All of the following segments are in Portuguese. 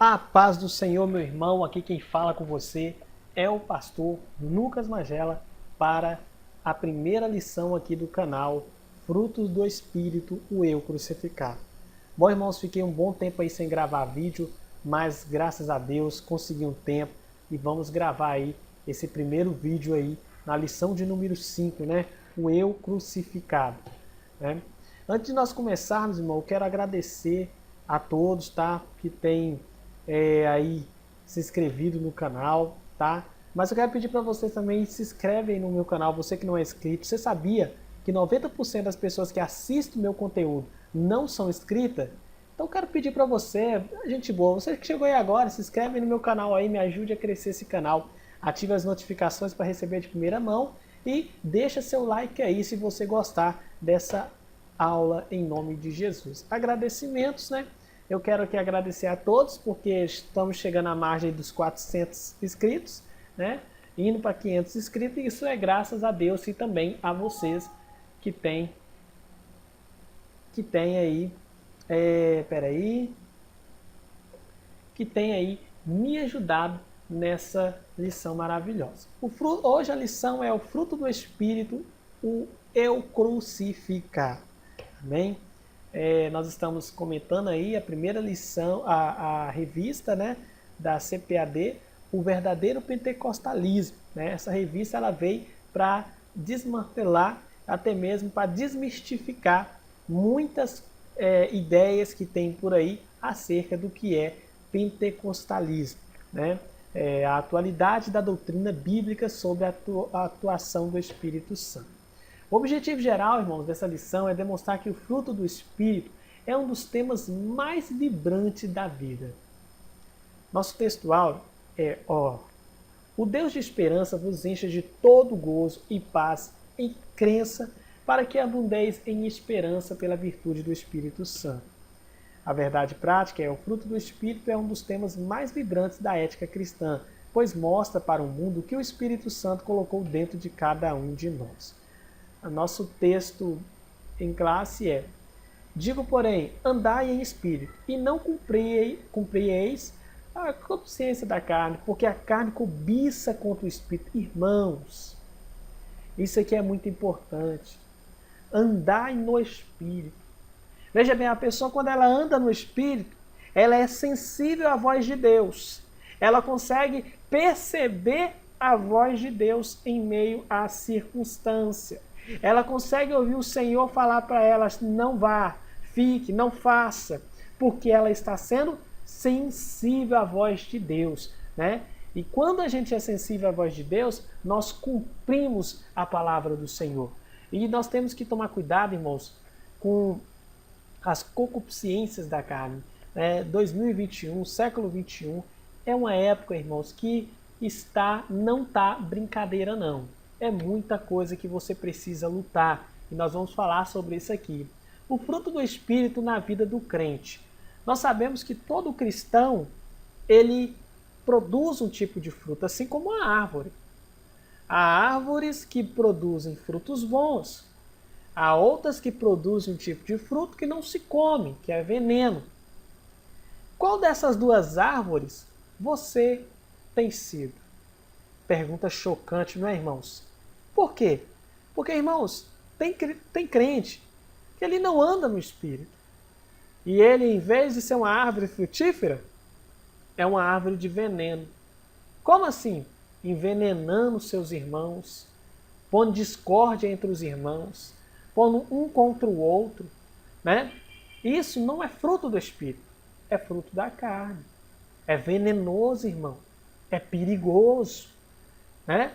A paz do Senhor, meu irmão. Aqui quem fala com você é o pastor Lucas Magela para a primeira lição aqui do canal Frutos do Espírito, o Eu Crucificado. Bom, irmãos, fiquei um bom tempo aí sem gravar vídeo, mas graças a Deus consegui um tempo e vamos gravar aí esse primeiro vídeo aí na lição de número 5, né? O Eu Crucificado, né? Antes de nós começarmos, irmão, eu quero agradecer a todos, tá? Que tem aí se inscrevido no canal, tá? Mas eu quero pedir para vocês também se inscrevem no meu canal, você que não é inscrito. Você sabia que 90% das pessoas que assistem o meu conteúdo não são inscritas? Então eu quero pedir para você, gente boa, você que chegou aí agora, se inscreve no meu canal aí, me ajude a crescer esse canal. Ative as notificações para receber de primeira mão e deixa seu like aí se você gostar dessa aula em nome de Jesus. Agradecimentos, né? Eu quero aqui agradecer a todos, porque estamos chegando à margem dos 400 inscritos, né? Indo para 500 inscritos, e isso é graças a Deus e também a vocês que tem aí, que tem aí me ajudado nessa lição maravilhosa. Hoje a lição é o fruto do Espírito, o Eu Crucificado. Amém? Nós estamos comentando aí a primeira lição, a revista, né, da CPAD, o verdadeiro pentecostalismo, né? Essa revista ela veio para desmantelar, até mesmo para desmistificar muitas ideias que tem por aí acerca do que é pentecostalismo, né? A atualidade da doutrina bíblica sobre a atuação do Espírito Santo. O objetivo geral, irmãos, dessa lição é demonstrar que o fruto do Espírito é um dos temas mais vibrantes da vida. Nosso textual é: o Deus de esperança vos encha de todo gozo e paz em crença, para que abundeis em esperança pela virtude do Espírito Santo. A verdade prática é: o fruto do Espírito é um dos temas mais vibrantes da ética cristã, pois mostra para o mundo o que o Espírito Santo colocou dentro de cada um de nós. O nosso texto em classe é: digo, porém, andai em espírito, e não cumprieis a consciência da carne, porque a carne cobiça contra o espírito. Irmãos, isso aqui é muito importante. Andai no espírito. Veja bem, a pessoa, quando ela anda no espírito, ela é sensível à voz de Deus. Ela consegue perceber a voz de Deus em meio à circunstância. Ela consegue ouvir o Senhor falar para ela: não vá, fique, não faça, porque ela está sendo sensível à voz de Deus, né? E quando a gente é sensível à voz de Deus, nós cumprimos a palavra do Senhor. E nós temos que tomar cuidado, irmãos, com as concupiscências da carne. 2021, século 21, é uma época, irmãos, que não está brincadeira não. É muita coisa que você precisa lutar. E nós vamos falar sobre isso aqui. O fruto do Espírito na vida do crente. Nós sabemos que todo cristão, ele produz um tipo de fruto, assim como a árvore. Há árvores que produzem frutos bons. Há outras que produzem um tipo de fruto que não se come, que é veneno. Qual dessas duas árvores você tem sido? Pergunta chocante, não é, irmãos? Por quê? Porque, irmãos, tem crente que ele não anda no Espírito. E ele, em vez de ser uma árvore frutífera, é uma árvore de veneno. Como assim? Envenenando seus irmãos, pondo discórdia entre os irmãos, pondo um contra o outro, né? Isso não é fruto do Espírito, é fruto da carne. É venenoso, irmão. É perigoso, né?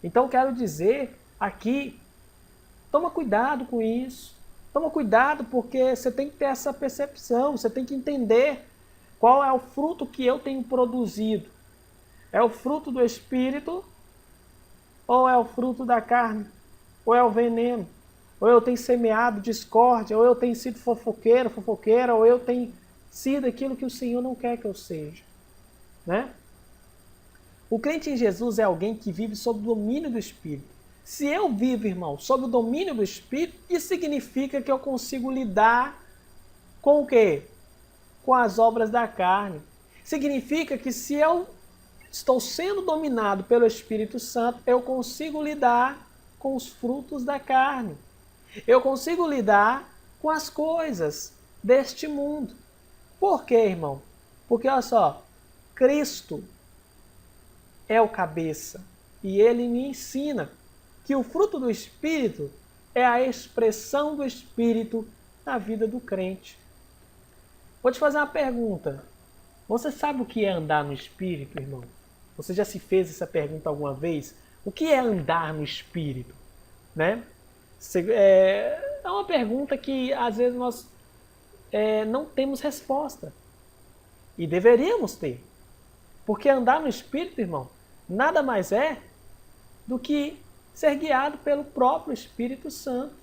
Então quero dizer aqui, toma cuidado com isso. Toma cuidado, porque você tem que ter essa percepção, você tem que entender qual é o fruto que eu tenho produzido. É o fruto do Espírito ou é o fruto da carne? Ou é o veneno? Ou eu tenho semeado discórdia, ou eu tenho sido fofoqueiro, fofoqueira, ou eu tenho sido aquilo que o Senhor não quer que eu seja, né? O crente em Jesus é alguém que vive sob o domínio do Espírito. Se eu vivo, irmão, sob o domínio do Espírito, isso significa que eu consigo lidar com o quê? Com as obras da carne. Significa que se eu estou sendo dominado pelo Espírito Santo, eu consigo lidar com os frutos da carne. Eu consigo lidar com as coisas deste mundo. Por quê, irmão? Porque, olha só, Cristo é o cabeça e ele me ensina que o fruto do Espírito é a expressão do Espírito na vida do crente. Vou te fazer uma pergunta. Você sabe o que é andar no Espírito, irmão? Você já se fez essa pergunta alguma vez? O que é andar no Espírito? Né? É uma pergunta que às vezes nós não temos resposta. E deveríamos ter. Porque andar no Espírito, irmão, nada mais é do que ser guiado pelo próprio Espírito Santo.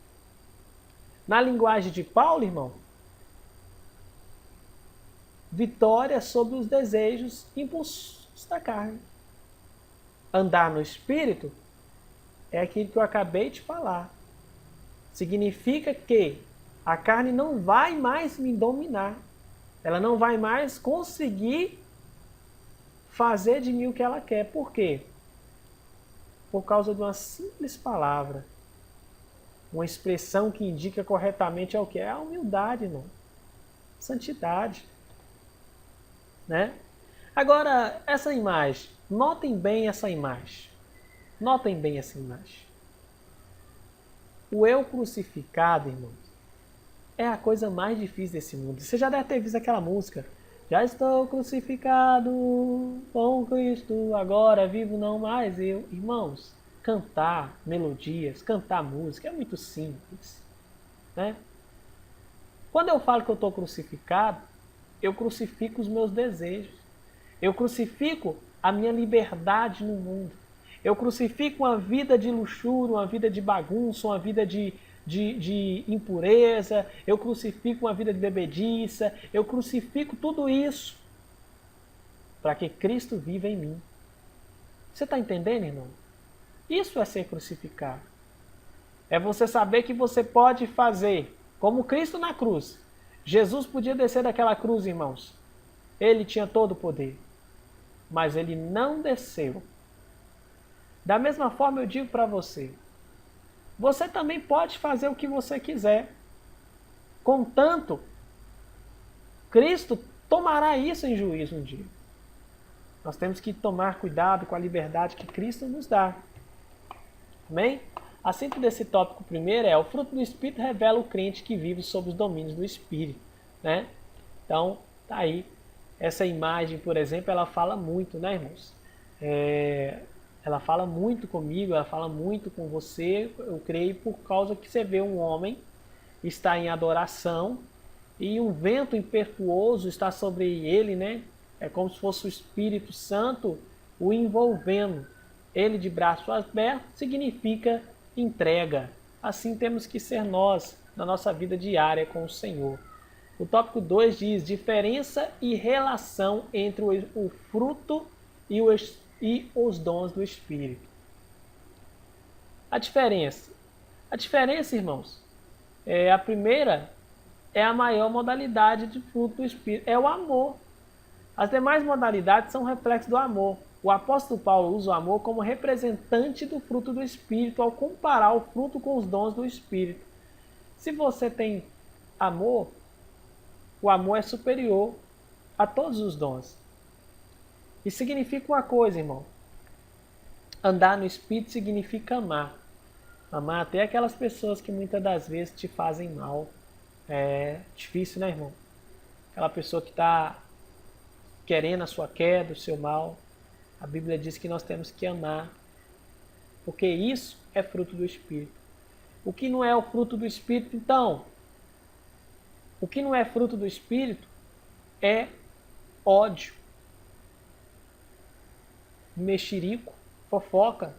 Na linguagem de Paulo, irmão, vitória sobre os desejos e impulsos da carne. Andar no Espírito é aquilo que eu acabei de falar. Significa que a carne não vai mais me dominar. Ela não vai mais conseguir fazer de mim o que ela quer. Por quê? Por causa de uma simples palavra. Uma expressão que indica corretamente é o que? É a humildade, irmão. Santidade. Né? Agora, essa imagem. Notem bem essa imagem. Notem bem essa imagem. O eu crucificado, irmãos, é a coisa mais difícil desse mundo. Você já deve ter visto aquela música. Já estou crucificado com Cristo, agora vivo não mais eu. Irmãos, cantar melodias, cantar música é muito simples. Né? Quando eu falo que eu estou crucificado, eu crucifico os meus desejos. Eu crucifico a minha liberdade no mundo. Eu crucifico uma vida de luxúria, uma vida de bagunça, uma vida de impureza. Eu crucifico uma vida de bebediça. Eu crucifico tudo isso para que Cristo viva em mim. Você está entendendo, irmão? Isso é ser crucificado. É você saber que você pode fazer como Cristo na cruz. Jesus podia descer daquela cruz, irmãos. Ele tinha todo o poder. Mas ele não desceu. Da mesma forma eu digo para você. Você também pode fazer o que você quiser. Contanto, Cristo tomará isso em juízo um dia. Nós temos que tomar cuidado com a liberdade que Cristo nos dá. Amém? A síntese desse tópico primeiro é: o fruto do Espírito revela o crente que vive sob os domínios do Espírito. Né? Então, tá aí. Essa imagem, por exemplo, ela fala muito, né, irmãos? Ela fala muito comigo, ela fala muito com você, eu creio, por causa que você vê um homem está em adoração e um vento impetuoso está sobre ele, né? É como se fosse o Espírito Santo o envolvendo. Ele de braços abertos significa entrega. Assim temos que ser nós na nossa vida diária com o Senhor. O tópico 2 diz: diferença e relação entre o fruto e os dons do Espírito. A diferença, irmãos, a primeira é a maior modalidade de fruto do Espírito, é o amor. As demais modalidades são reflexos do amor. O apóstolo Paulo usa o amor como representante do fruto do Espírito ao comparar o fruto com os dons do Espírito. Se você tem amor, o amor é superior a todos os dons. E significa uma coisa, irmão. Andar no Espírito significa amar. Amar até aquelas pessoas que muitas das vezes te fazem mal. É difícil, né, irmão? Aquela pessoa que está querendo a sua queda, o seu mal. A Bíblia diz que nós temos que amar. Porque isso é fruto do Espírito. O que não é o fruto do Espírito, então? O que não é fruto do Espírito é ódio, mexerico, fofoca,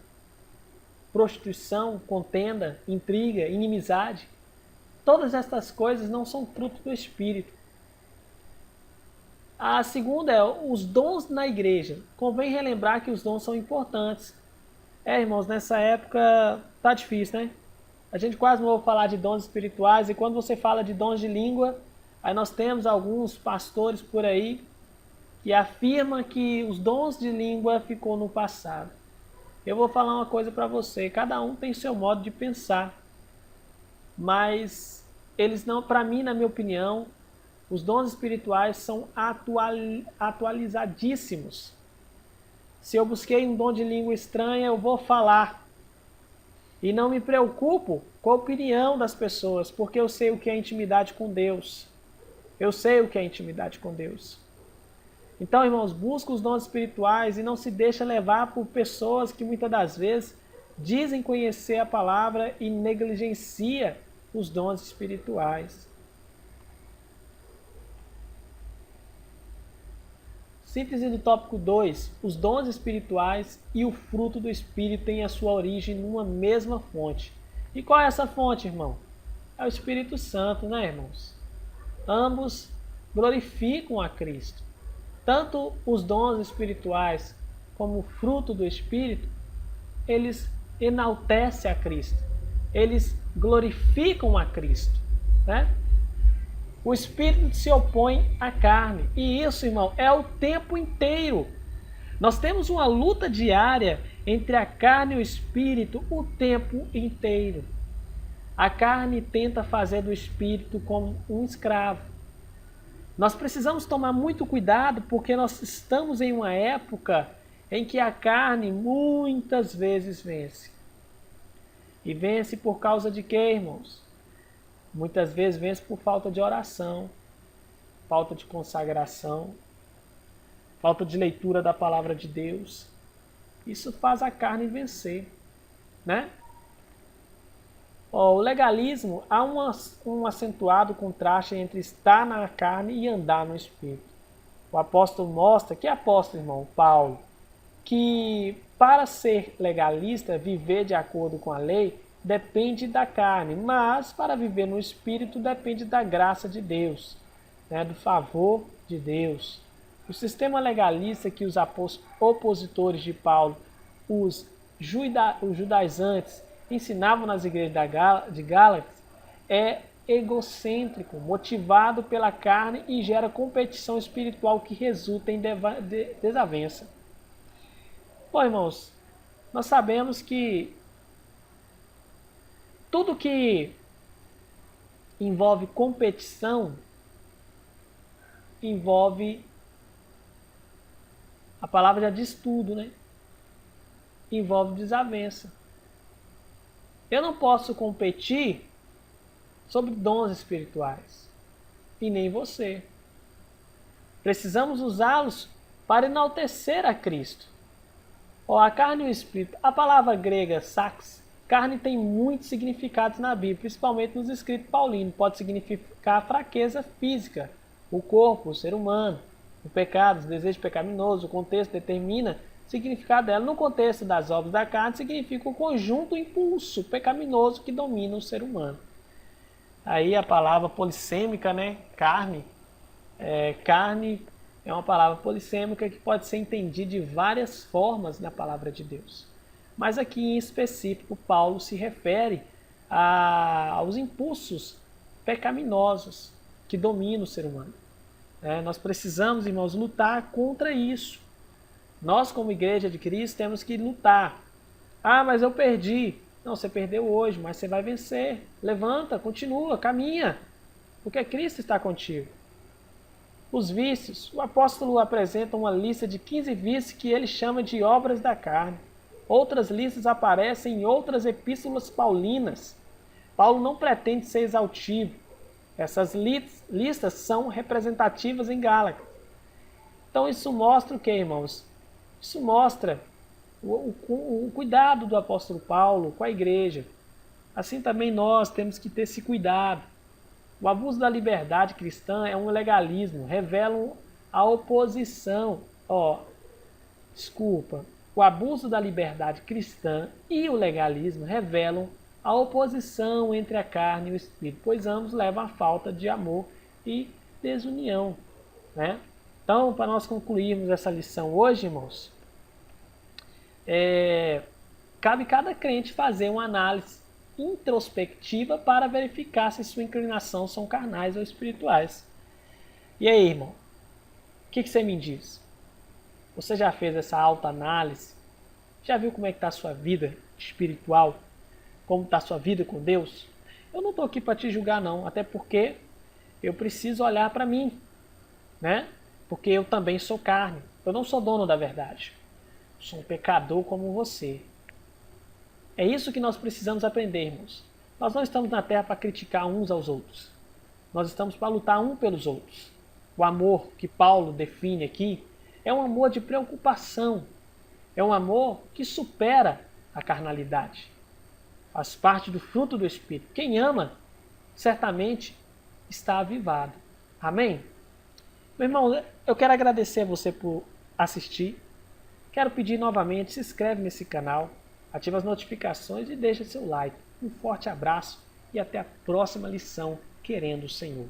prostituição, contenda, intriga, inimizade. Todas estas coisas não são fruto do Espírito. A segunda é os dons na igreja. Convém relembrar que os dons são importantes. Irmãos, nessa época tá difícil, né? A gente quase não ouve falar de dons espirituais, e quando você fala de dons de língua, aí nós temos alguns pastores por aí que afirma que os dons de língua ficou no passado. Eu vou falar uma coisa para você, cada um tem seu modo de pensar, mas eles não, para mim, na minha opinião, os dons espirituais são atualizadíssimos. Se eu busquei um dom de língua estranha, eu vou falar. E não me preocupo com a opinião das pessoas, porque eu sei o que é intimidade com Deus. Eu sei o que é intimidade com Deus. Então, irmãos, busca os dons espirituais e não se deixa levar por pessoas que muitas das vezes dizem conhecer a palavra e negligencia os dons espirituais. Síntese do tópico 2. Os dons espirituais e o fruto do Espírito têm a sua origem numa mesma fonte. E qual é essa fonte, irmão? É o Espírito Santo, né, irmãos? Ambos glorificam a Cristo. Tanto os dons espirituais como o fruto do Espírito, eles enaltecem a Cristo. Eles glorificam a Cristo, né? O Espírito se opõe à carne. E isso, irmão, é o tempo inteiro. Nós temos uma luta diária entre a carne e o Espírito o tempo inteiro. A carne tenta fazer do Espírito como um escravo. Nós precisamos tomar muito cuidado porque nós estamos em uma época em que a carne muitas vezes vence. E vence por causa de quê, irmãos? Muitas vezes vence por falta de oração, falta de consagração, falta de leitura da palavra de Deus. Isso faz a carne vencer, né? O legalismo, há um acentuado contraste entre estar na carne e andar no Espírito. O apóstolo mostra, que apóstolo, irmão? Paulo, que para ser legalista, viver de acordo com a lei, depende da carne, mas para viver no Espírito depende da graça de Deus, né, do favor de Deus. O sistema legalista que os opositores de Paulo, os judaizantes, ensinavam nas igrejas de Gálatas é egocêntrico, motivado pela carne e gera competição espiritual que resulta em desavença. Bom, irmãos, nós sabemos que tudo que envolve competição envolve, a palavra já diz tudo, né? Envolve desavença. Eu não posso competir sobre dons espirituais, e nem você. Precisamos usá-los para enaltecer a Cristo. A carne e o espírito. A palavra grega sax, carne, tem muitos significados na Bíblia, principalmente nos escritos paulinos. Pode significar fraqueza física, o corpo, o ser humano, o pecado, o desejo pecaminoso. O contexto determina o significado dela. No contexto das obras da carne, significa o conjunto impulso pecaminoso que domina o ser humano. Aí a palavra polissêmica, né? Carne. Carne é uma palavra polissêmica que pode ser entendida de várias formas na palavra de Deus. Mas aqui em específico, Paulo se refere aos impulsos pecaminosos que dominam o ser humano. Nós precisamos, irmãos, lutar contra isso. Nós, como Igreja de Cristo, temos que lutar. Ah, mas eu perdi. Não, você perdeu hoje, mas você vai vencer. Levanta, continua, caminha, porque Cristo está contigo. Os vícios. O apóstolo apresenta uma lista de 15 vícios que ele chama de obras da carne. Outras listas aparecem em outras epístolas paulinas. Paulo não pretende ser exaustivo. Essas listas são representativas em Gálatas. Então isso mostra o que, irmãos? Isso mostra o cuidado do apóstolo Paulo com a igreja. Assim também nós temos que ter esse cuidado. O abuso da liberdade cristã é um legalismo, revelam a oposição. O abuso da liberdade cristã e o legalismo revelam a oposição entre a carne e o espírito, pois ambos levam à falta de amor e desunião, né? Então, para nós concluirmos essa lição hoje, irmãos, cabe cada crente fazer uma análise introspectiva para verificar se sua inclinação são carnais ou espirituais. E aí, irmão? O que você me diz? Você já fez essa autoanálise? Já viu como é que está a sua vida espiritual? Como está a sua vida com Deus? Eu não estou aqui para te julgar não, até porque eu preciso olhar para mim, né? Porque eu também sou carne. Eu não sou dono da verdade. Sou um pecador como você. É isso que nós precisamos aprender, irmãos. Nós não estamos na terra para criticar uns aos outros. Nós estamos para lutar um pelos outros. O amor que Paulo define aqui é um amor de preocupação. É um amor que supera a carnalidade. Faz parte do fruto do Espírito. Quem ama, certamente está avivado. Amém? Meu irmão, eu quero agradecer a você por assistir. Quero pedir novamente, se inscreve nesse canal, ativa as notificações e deixa seu like. Um forte abraço e até a próxima lição, querendo o Senhor.